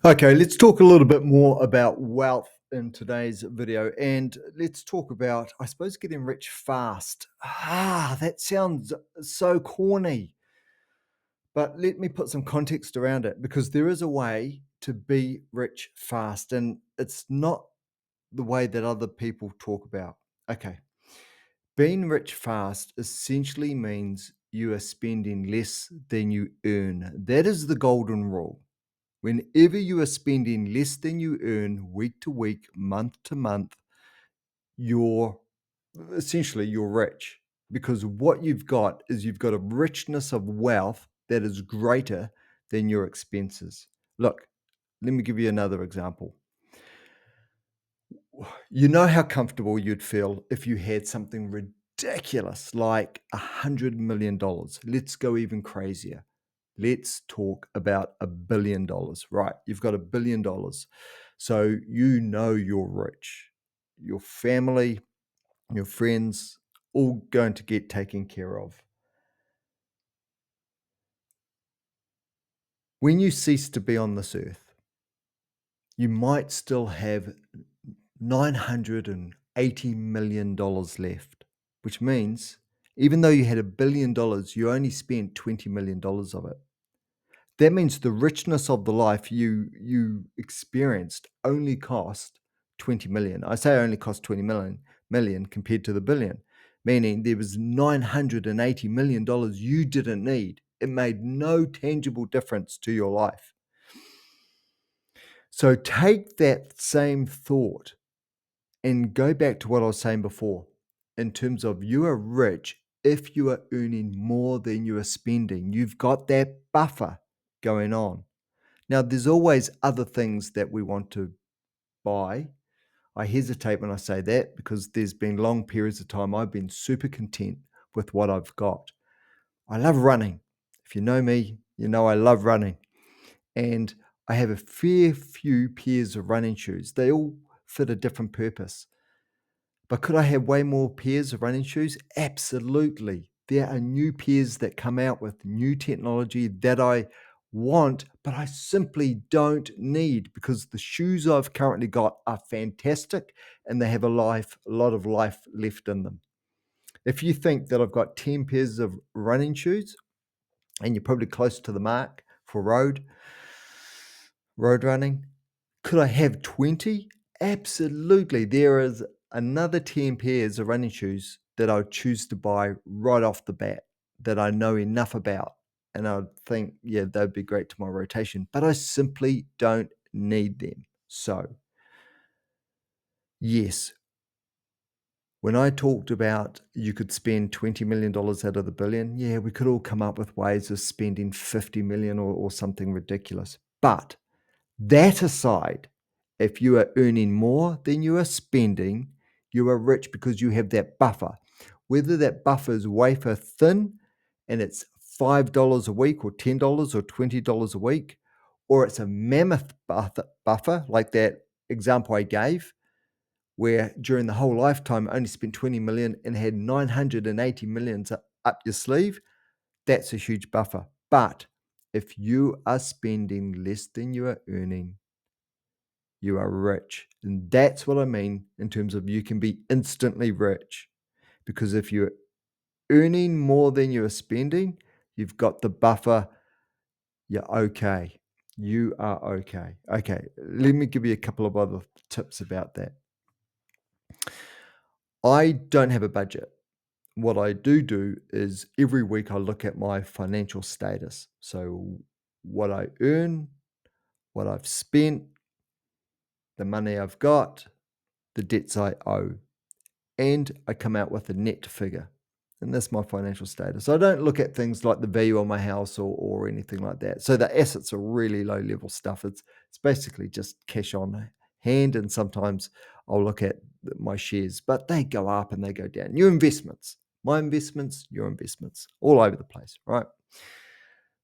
Okay, let's talk a little bit more about wealth in today's video. And let's talk about, I suppose, getting rich fast. That sounds so corny, but let me put some context around it because there is a way to be rich fast, and it's not the way that other people talk about. Okay, being rich fast essentially means you are spending less than you earn. That is the golden rule. Whenever you are spending less than you earn week to week, month to month, you're you're rich because what you've got a richness of wealth that is greater than your expenses. Look, let me give you another example. You know how comfortable you'd feel if you had something ridiculous like $100 million. Let's go even crazier. Let's talk about $1 billion. Right. You've got $1 billion. So you know you're rich. Your family, your friends, all going to get taken care of. When you cease to be on this earth, you might still have $980 million left, which means even though you had $1 billion, you only spent $20 million of it. That means the richness of the life you experienced only cost 20 million. I say only cost 20 million compared to the billion, meaning there was $980 million you didn't need. It made no tangible difference to your life. So take that same thought and go back to what I was saying before in terms of you are rich if you are earning more than you are spending. You've got that buffer going on. Now, there's always other things that we want to buy. I hesitate when I say that because there's been long periods of time I've been super content with what I've got. I love running. If you know me, you know I love running. And I have a fair few pairs of running shoes. They all fit a different purpose. But could I have way more pairs of running shoes? Absolutely. There are new pairs that come out with new technology that I want, but I simply don't need because the shoes I've currently got are fantastic and they have a lot of life left in them. If you think that I've got 10 pairs of running shoes and you're probably close to the mark for road running, could I have 20? Absolutely. There is another 10 pairs of running shoes that I would choose to buy right off the bat that I know enough about. And I would think, yeah, they'd be great to my rotation, but I simply don't need them. So, yes, when I talked about you could spend $20 million out of the billion, yeah, we could all come up with ways of spending 50 million or something ridiculous. But that aside, if you are earning more than you are spending, you are rich because you have that buffer. Whether that buffer is wafer thin and it's $5 a week or $10 or $20 a week, or it's a mammoth buffer like that example I gave, where during the whole lifetime only spent 20 million and had 980 million up your sleeve, that's a huge buffer. But if you are spending less than you are earning, you are rich. And that's what I mean in terms of you can be instantly rich. Because if you're earning more than you're spending, you've got the buffer, you're okay. You are okay. Okay, let me give you a couple of other tips about that. I don't have a budget. What I do is every week I look at my financial status. So, what I earn, what I've spent, the money I've got, the debts I owe. And I come out with a net figure. And that's my financial status. I don't look at things like the value of my house or anything like that. So the assets are really low level stuff. It's basically just cash on hand. And sometimes I'll look at my shares, but they go up and they go down. Your investments, my investments, your investments, all over the place, right?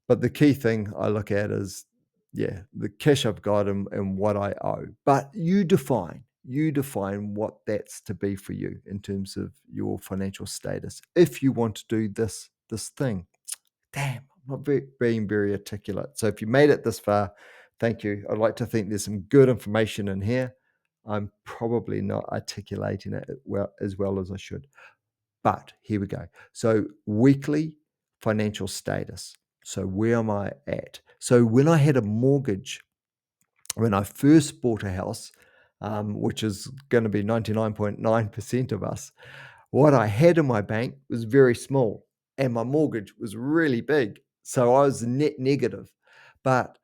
But the key thing I look at is, yeah, the cash I've got and what I owe. But you define what that's to be for you in terms of your financial status. If you want to do this thing, damn, I'm not being very articulate. So if you made it this far, Thank you. I'd like to think there's some good information in here. I'm probably not articulating it well as I should. But here we go. So, weekly financial status. So, where am I at? So, when I had a mortgage, when I first bought a house, which is going to be 99.9% of us, what I had in my bank was very small and my mortgage was really big. So, I was net negative. But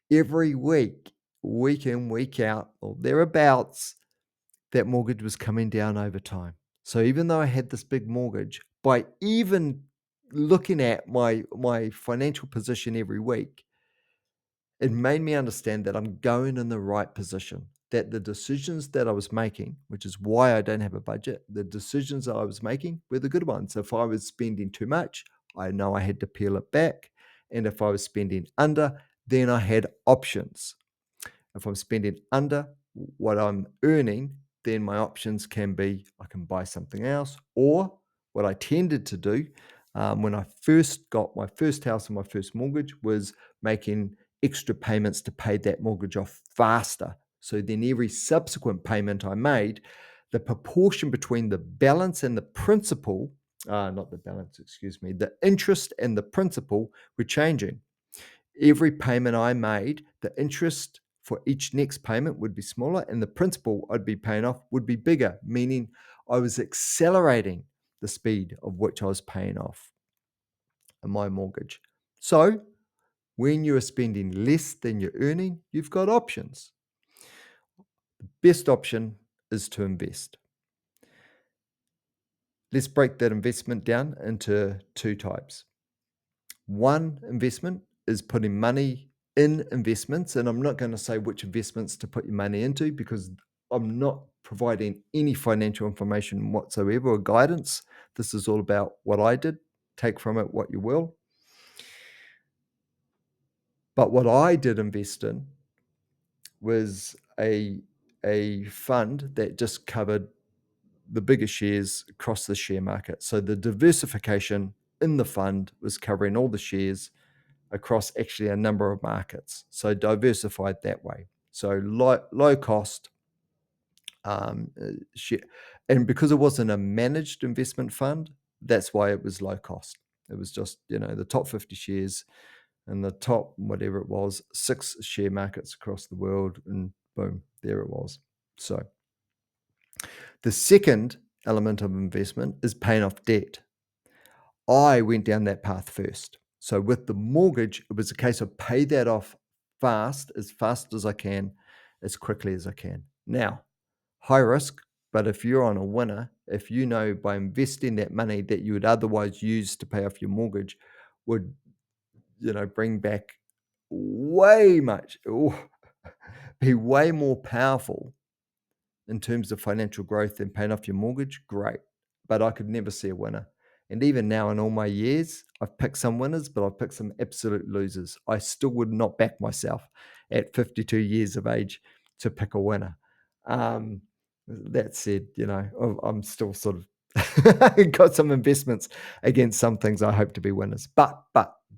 every week, week in, week out, or thereabouts, that mortgage was coming down over time. So even though I had this big mortgage, by even looking at my financial position every week, it made me understand that I'm going in the right position. That the decisions that I was making, which is why I don't have a budget, the decisions that I was making were the good ones. If I was spending too much, I know I had to peel it back. And if I was spending under, then I had options. If I'm spending under what I'm earning, then my options can be I can buy something else, or what I tended to do when I first got my first house and my first mortgage was making extra payments to pay that mortgage off faster. So then every subsequent payment I made, the proportion between the balance and the principal, not the balance, excuse me, the interest and the principal were changing. Every payment I made, the interest for each next payment would be smaller and the principal I'd be paying off would be bigger, meaning I was accelerating the speed of which I was paying off my mortgage. So, when you are spending less than you're earning, you've got options. Best option is to invest. Let's break that investment down into two types. One investment is putting money in investments, and I'm not going to say which investments to put your money into because I'm not providing any financial information whatsoever or guidance. This is all about what I did. Take from it what you will. But what I did invest in was a fund that just covered the bigger shares across the share market. So the diversification in the fund was covering all the shares across actually a number of markets. So diversified that way. So low cost share. And because it wasn't a managed investment fund, that's why it was low cost. It was just, the top 50 shares and the top, whatever it was, 6 share markets across the world. And boom, there it was. So the second element of investment is paying off debt. I went down that path first. So with the mortgage, it was a case of pay that off fast as I can, as quickly as I can. Now, high risk, but if you're on a winner, if you know by investing that money that you would otherwise use to pay off your mortgage would, bring back way much, be way more powerful in terms of financial growth and paying off your mortgage, great. But I could never see a winner. And even now, in all my years, I've picked some winners, but I've picked some absolute losers. I still would not back myself at 52 years of age to pick a winner. That said, I'm still sort of got some investments against some things I hope to be winners. But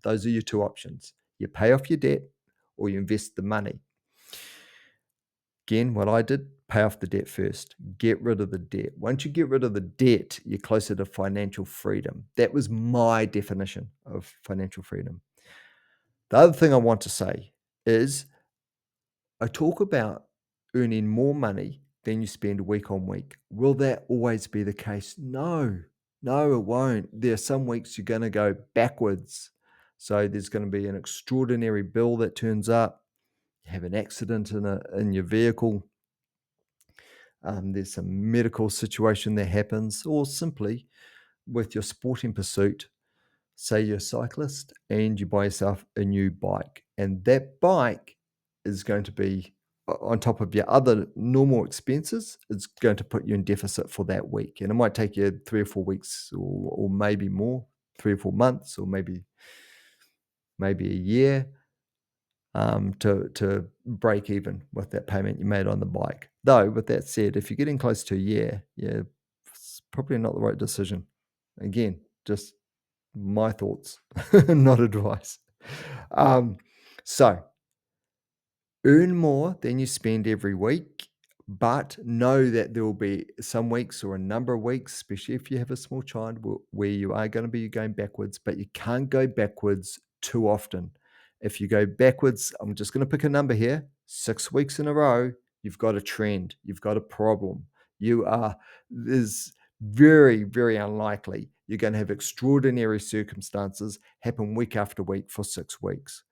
those are your two options. You pay off your debt or you invest the money. Again, what I did, pay off the debt first. Get rid of the debt. Once you get rid of the debt, you're closer to financial freedom. That was my definition of financial freedom. The other thing I want to say is I talk about earning more money than you spend week on week. Will that always be the case? No, it won't. There are some weeks you're going to go backwards. So there's going to be an extraordinary bill that turns up. You have an accident in your vehicle. There's some medical situation that happens, or simply with your sporting pursuit, say you're a cyclist and you buy yourself a new bike, and that bike is going to be on top of your other normal expenses. It's going to put you in deficit for that week, and it might take you 3 or 4 weeks, or maybe more, 3 or 4 months, or maybe a year to break even with that payment you made on the bike. Though, with that said, if you're getting close to a year, yeah, it's probably not the right decision. Again, just my thoughts, not advice. So, Earn more than you spend every week, but know that there will be some weeks or a number of weeks, especially if you have a small child, where you are going to be going backwards, but you can't go backwards too often. If you go backwards, I'm just going to pick a number here, 6 weeks in a row, you've got a trend, you've got a problem. You are, there's very, very unlikely you're going to have extraordinary circumstances happen week after week for 6 weeks.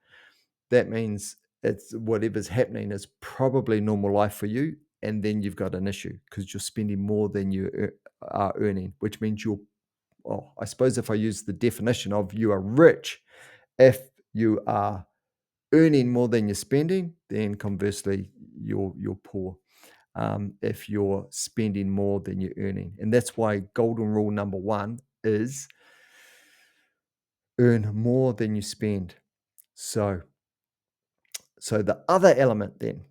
That means it's whatever's happening is probably normal life for you, and then you've got an issue because you're spending more than you are earning, which means you're, oh, I suppose if I use the definition of you are rich, if you are earning more than you're spending, then conversely, you're poor. If you're spending more than you're earning, and that's why golden rule number one is earn more than you spend. So, so the other element then.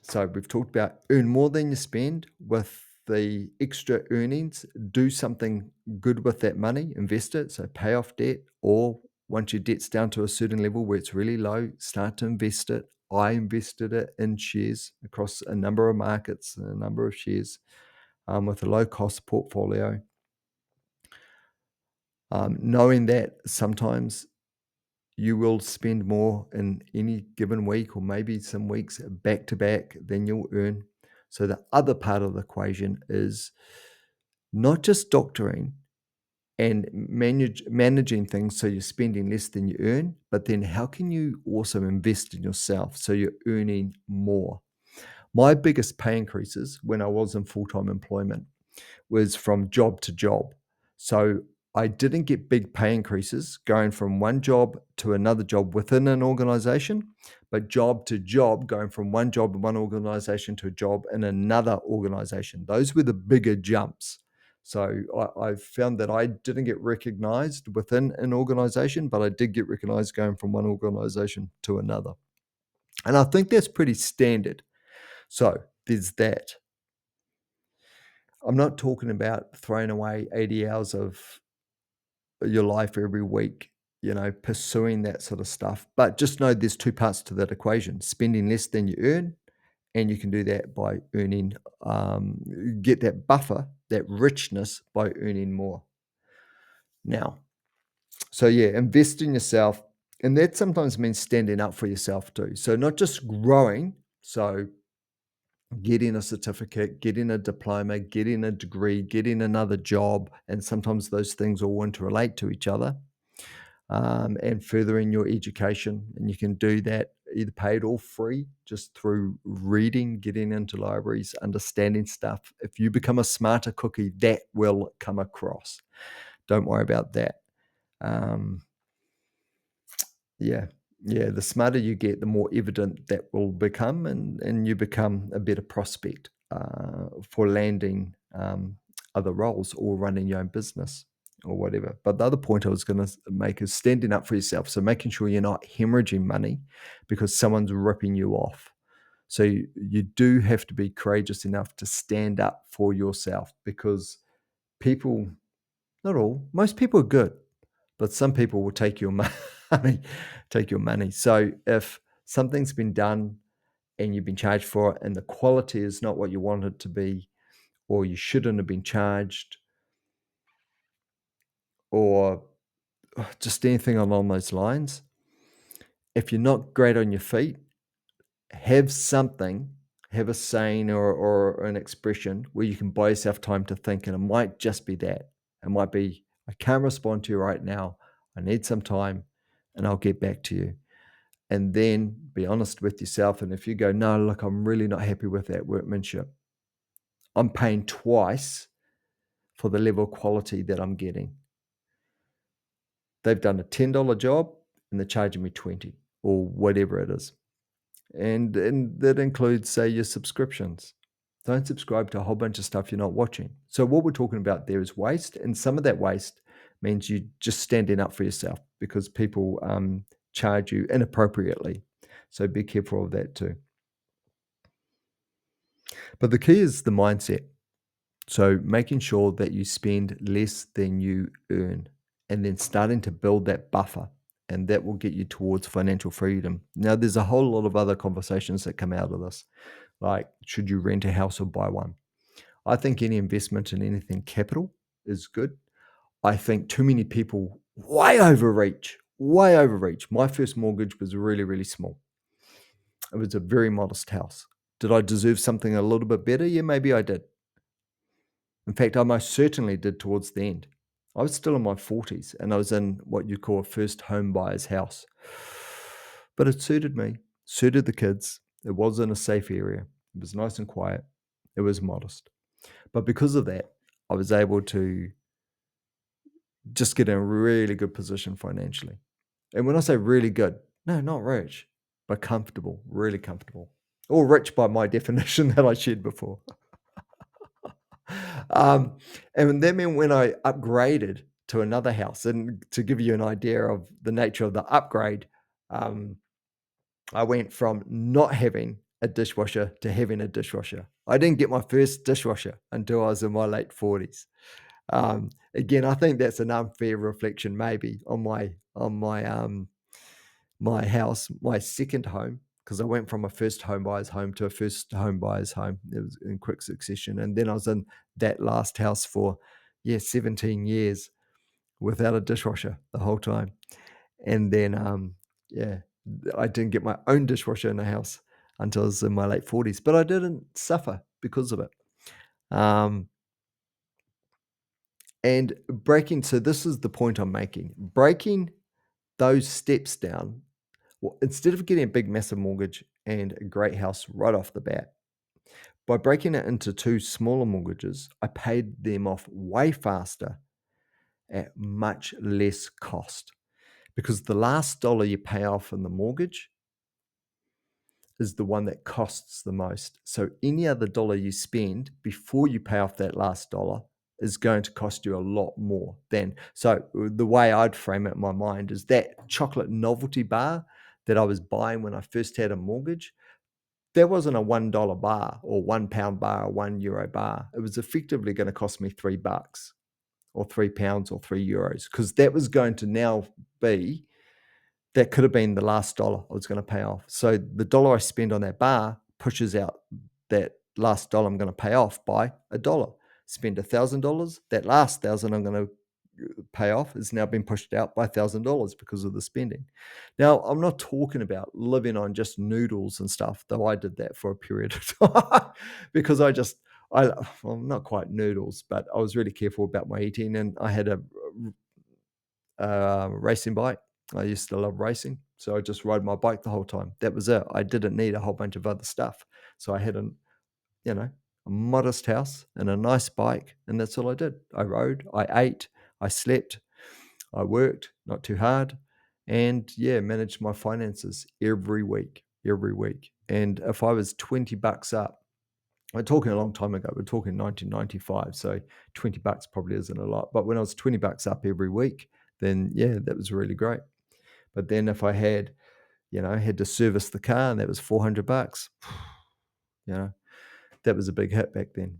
So we've talked about earn more than you spend. With the extra earnings, do something good with that money, invest it. So pay off debt, or once your debt's down to a certain level where it's really low, start to invest it. I invested it in shares across a number of markets and a number of shares with a low cost portfolio. Knowing that sometimes you will spend more in any given week, or maybe some weeks back to back, than you'll earn. So the other part of the equation is not just doctoring and managing things so you're spending less than you earn, but then how can you also invest in yourself so you're earning more? My biggest pay increases when I was in full-time employment was from job to job. So I didn't get big pay increases going from one job to another job within an organization, but job to job, going from one job in one organization to a job in another organization. Those were the bigger jumps. So I found that I didn't get recognized within an organization, but I did get recognized going from one organization to another. And I think that's pretty standard. So there's that. I'm not talking about throwing away 80 hours of your life every week, pursuing that sort of stuff. But just know there's two parts to that equation: spending less than you earn, and you can do that by earning, get that buffer, that richness by earning more. Now, so yeah, invest in yourself. And that sometimes means standing up for yourself too. So not just growing. So getting a certificate, getting a diploma, getting a degree, getting another job, and sometimes those things all interrelate to each other, and furthering your education. And you can do that either paid or free, just through reading, getting into libraries, understanding stuff. If you become a smarter cookie, that will come across. Don't worry about that. Um, yeah. Yeah. The smarter you get, the more evident that will become, and you become a better prospect for landing other roles or running your own business or whatever. But the other point I was going to make is standing up for yourself. So making sure you're not hemorrhaging money because someone's ripping you off. So you do have to be courageous enough to stand up for yourself, because people, not all, most people are good, but some people will take your money, take your money. So if something's been done and you've been charged for it and the quality is not what you want it to be, or you shouldn't have been charged, or just anything along those lines, if you're not great on your feet, have something, have a saying or an expression where you can buy yourself time to think. And it might just be that. It might be, I can't respond to you right now. I need some time and I'll get back to you. And then be honest with yourself. And if you go, no, look, I'm really not happy with that workmanship, I'm paying twice for the level of quality that I'm getting. They've done a $10 job and they're charging me 20 or whatever it is. And that includes, say, your subscriptions. Don't subscribe to a whole bunch of stuff you're not watching. So what we're talking about there is waste, and some of that waste means you just standing up for yourself because people charge you inappropriately. So be careful of that too. But the key is the mindset. So making sure that you spend less than you earn, and then starting to build that buffer. and that will get you towards financial freedom. Now, there's a whole lot of other conversations that come out of this, like should you rent a house or buy one? I think any investment in anything capital is good. I think too many people way overreach, way overreach. My first mortgage was really, really small. It was a very modest house. Did I deserve something a little bit better? Yeah, maybe I did. In fact, I most certainly did towards the end. I was still in my 40s and I was in what you call a first home buyer's house. But it suited me, suited the kids. It was in a safe area. It was nice and quiet. It was modest. But because of that, I was able to just get in a really good position financially. And when I say really good, no, not rich, but comfortable, really comfortable. Or rich by my definition that I shared before. Um, and that meant when I upgraded to another house, and to give you an idea of the nature of the upgrade, um, I went from not having a dishwasher to having a dishwasher. I didn't get my first dishwasher until I was in my late 40s. Again, I think that's an unfair reflection maybe on my house, my second home, because I went from a first home buyer's home to a first home buyer's home. It was in quick succession. And then I was in that last house for, yeah, 17 years without a dishwasher the whole time. And then, yeah, I didn't get my own dishwasher in the house until I was in my late 40s, but I didn't suffer because of it. Um, and breaking, so this is the point I'm making, breaking those steps down. Well, instead of getting a big, massive mortgage and a great house right off the bat, by breaking it into two smaller mortgages, I paid them off way faster at much less cost because the last dollar you pay off in the mortgage is the one that costs the most. So any other dollar you spend before you pay off that last dollar is going to cost you a lot more than. So the way I'd frame it in my mind is that chocolate novelty bar that I was buying when I first had a mortgage, that wasn't a $1 bar or £1 bar or €1 bar. It was effectively going to cost me $3 or £3 or €3 because that was going to now be, that could have been the last dollar I was going to pay off. So the dollar I spend on that bar pushes out that last dollar I'm going to pay off by $1. Spend $1,000, that last thousand I'm going to pay off has now been pushed out by $1,000 because of the spending. Now, I'm not talking about living on just noodles and stuff, though I did that for a period of time because well, not quite noodles, but I was really careful about my eating, and I had a racing bike. I used to love racing, so I just rode my bike the whole time. That was it. I didn't need a whole bunch of other stuff. So I had you know, a modest house and a nice bike, and that's all I did. I rode, I ate, I slept, I worked, not too hard, and yeah, managed my finances every week, every week. And if I was $20 up, we're talking a long time ago, we're talking 1995, so $20 probably isn't a lot. But when I was $20 up every week, then yeah, that was really great. But then if I had, had to service the car and that was $400, you know, that was a big hit back then.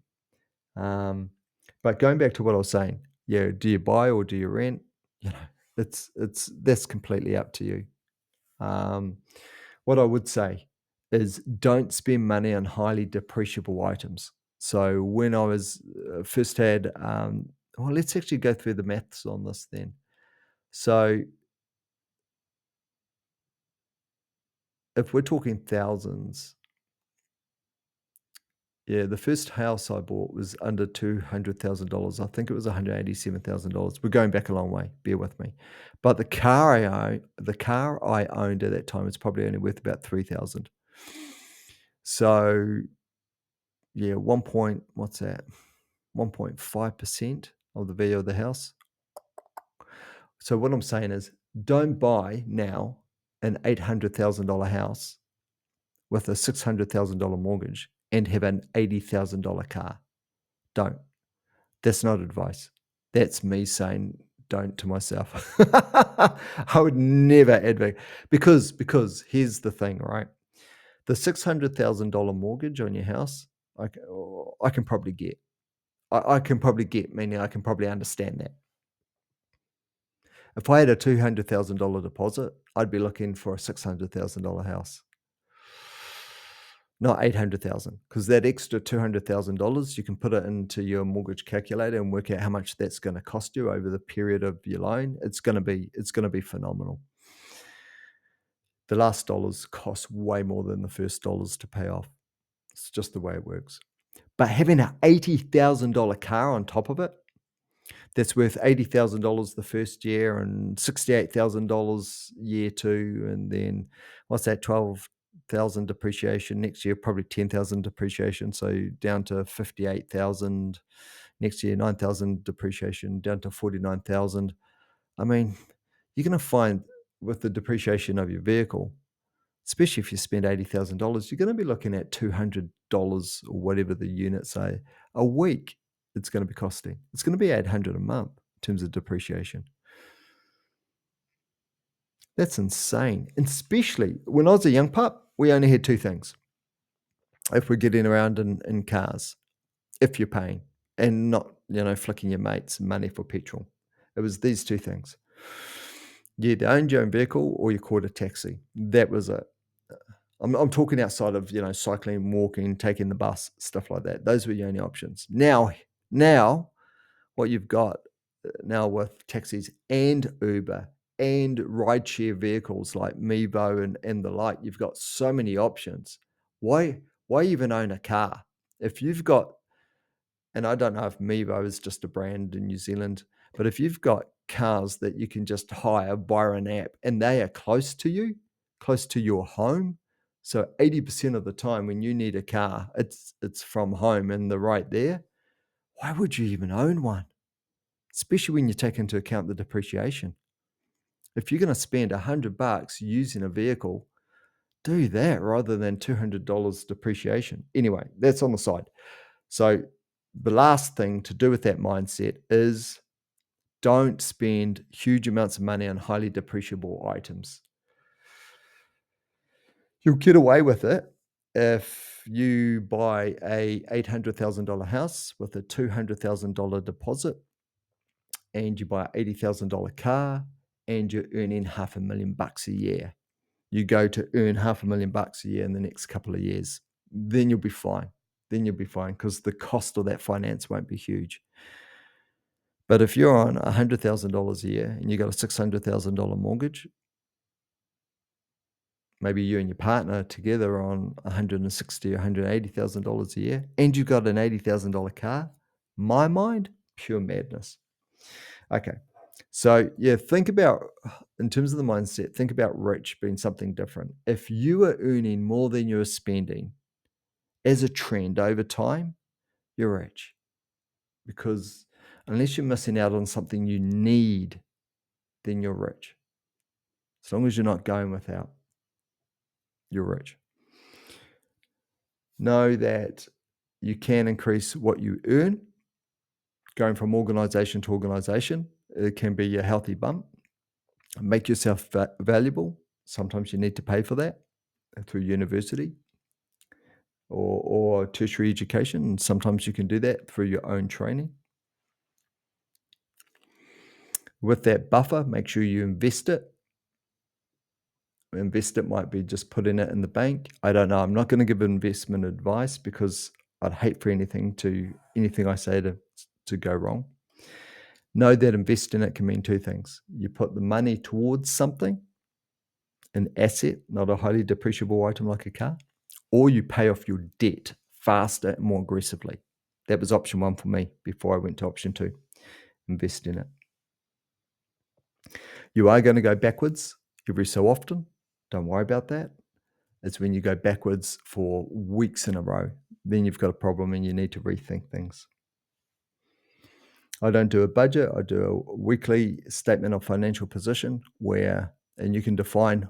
But going back to what I was saying, yeah, do you buy or do you rent? You know, that's completely up to you. Um, what I would say is don't spend money on highly depreciable items. So when I was first had, well, let's actually go through the maths on this then. So if we're talking thousands, yeah, the first house I bought was under $200,000. I think it was $187,000. We're going back a long way. Bear with me. But the car I owned at that time was probably only worth about 3,000. So yeah, what's that? 1.5% of the value of the house. So what I'm saying is, don't buy now an $800,000 house with a $600,000 mortgage and have an $80,000 car. Don't. That's not advice. That's me saying don't to myself. I would never advocate because here's the thing, right? The $600,000 mortgage on your house, I can probably get. I can probably get, meaning I can probably understand that. If I had a $200,000 deposit, I'd be looking for a $600,000 house, not 800,000, because that extra $200,000, you can put it into your mortgage calculator and work out how much that's going to cost you over the period of your loan. It's going to be phenomenal. The last dollars cost way more than the first dollars to pay off. It's just the way it works. But having an $80,000 car on top of it, that's worth $80,000 the first year and $68,000 year two, and then what's that? 12,000 depreciation next year, probably 10,000 depreciation, so down to 58,000 next year, 9,000 depreciation, down to 49,000. I mean, you're going to find with the depreciation of your vehicle, especially if you spend $80,000, you're going to be looking at $200 or whatever the units say a week. It's going to be costing. It's going to be $800 a month in terms of depreciation. That's insane. And especially when I was a young pup, we only had two things. If we're getting around in cars, if you're paying and not, flicking your mates money for petrol, it was these two things. You either owned your own vehicle or you caught a taxi. That was it. I'm talking outside of, cycling, walking, taking the bus, stuff like that. Those were your only options. Now, what you've got now with taxis and Uber and rideshare vehicles like Mevo and the like, you've got so many options. Why even own a car? If you've got, and I don't know if Mevo is just a brand in New Zealand, but if you've got cars that you can just hire via an app and they are close to you, close to your home. So 80% of the time when you need a car, it's from home and they're right there. Why would you even own one? Especially when you take into account the depreciation. If you're going to spend $100 using a vehicle, do that rather than $200 depreciation. Anyway, that's on the side. So the last thing to do with that mindset is don't spend huge amounts of money on highly depreciable items. You'll get away with it if you buy a $800,000 house with a $200,000 deposit and you buy an $80,000 car and you're earning $500,000 a year. You go to earn $500,000 a year in the next couple of years, then you'll be fine. Then you'll be fine because the cost of that finance won't be huge. But if you're on $100,000 a year and you got a $600,000 mortgage, maybe you and your partner together on $160,000 or $180,000 a year, and you've got an $80,000 car, my mind, pure madness. Okay. So yeah, think about, in terms of the mindset, think about rich being something different. If you are earning more than you're spending as a trend over time, you're rich. Because unless you're missing out on something you need, then you're rich. As long as you're not going without, you're rich. Know that you can increase what you earn. Going from organization to organization, it can be a healthy bump. Make yourself valuable. Sometimes you need to pay for that through university or tertiary education. And sometimes you can do that through your own training. With that buffer, make sure you invest it. Invest it might be just putting it in the bank. I don't know. I'm not going to give investment advice because I'd hate for anything I say to go wrong. Know that invest in it can mean two things. You put the money towards something, an asset, not a highly depreciable item like a car, or you pay off your debt faster and more aggressively. That was option one for me before I went to option two. Invest in it. You are going to go backwards every so often. Don't worry about that. It's when you go backwards for weeks in a row, then you've got a problem and you need to rethink things. I don't do a budget. I do a weekly statement of financial position and you can define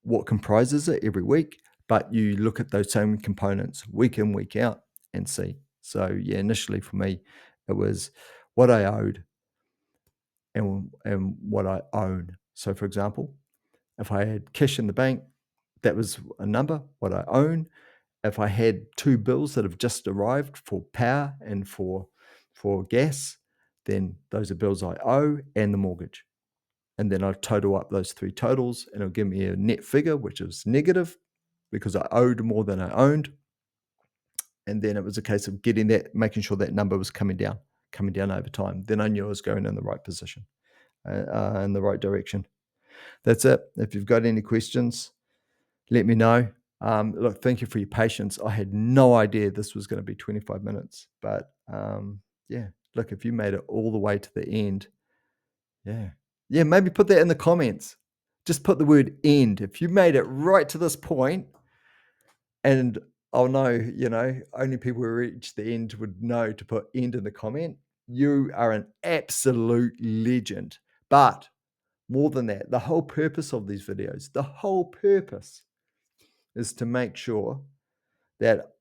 what comprises it every week, but you look at those same components week in, week out and see. So yeah, initially for me, it was what I owed and what I own. So for example, if I had cash in the bank, that was a number, what I own. If I had two bills that have just arrived for power and for gas, then those are bills I owe and the mortgage. And then I total up those three totals and it'll give me a net figure, which is negative because I owed more than I owned. And then it was a case of getting that, making sure that number was coming down over time. Then I knew I was going in the right position, in the right direction. That's it. If you've got any questions, let me know. Look, thank you for your patience. I had no idea this was going to be 25 minutes, but yeah, look, if you made it all the way to the end, yeah, maybe put that in the comments. Just put the word end. If you made it right to this point, and I'll know, only people who reach the end would know to put end in the comment. You are an absolute legend. But more than that, the whole purpose of these videos, the whole purpose is to make sure that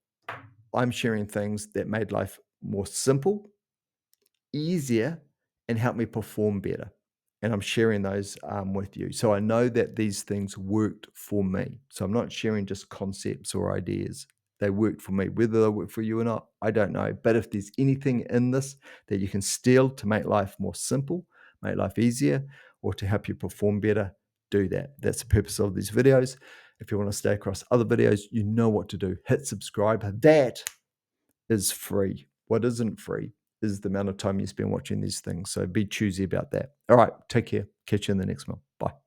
I'm sharing things that made life more simple, easier, and help me perform better. And I'm sharing those with you. So I know that these things worked for me. So I'm not sharing just concepts or ideas. They worked for me. Whether they work for you or not, I don't know. But if there's anything in this that you can steal to make life more simple, make life easier, or to help you perform better, do that. That's the purpose of these videos. If you want to stay across other videos, you know what to do. Hit subscribe. That is free. What isn't free is the amount of time you spend watching these things. So be choosy about that. All right, take care. Catch you in the next one. Bye.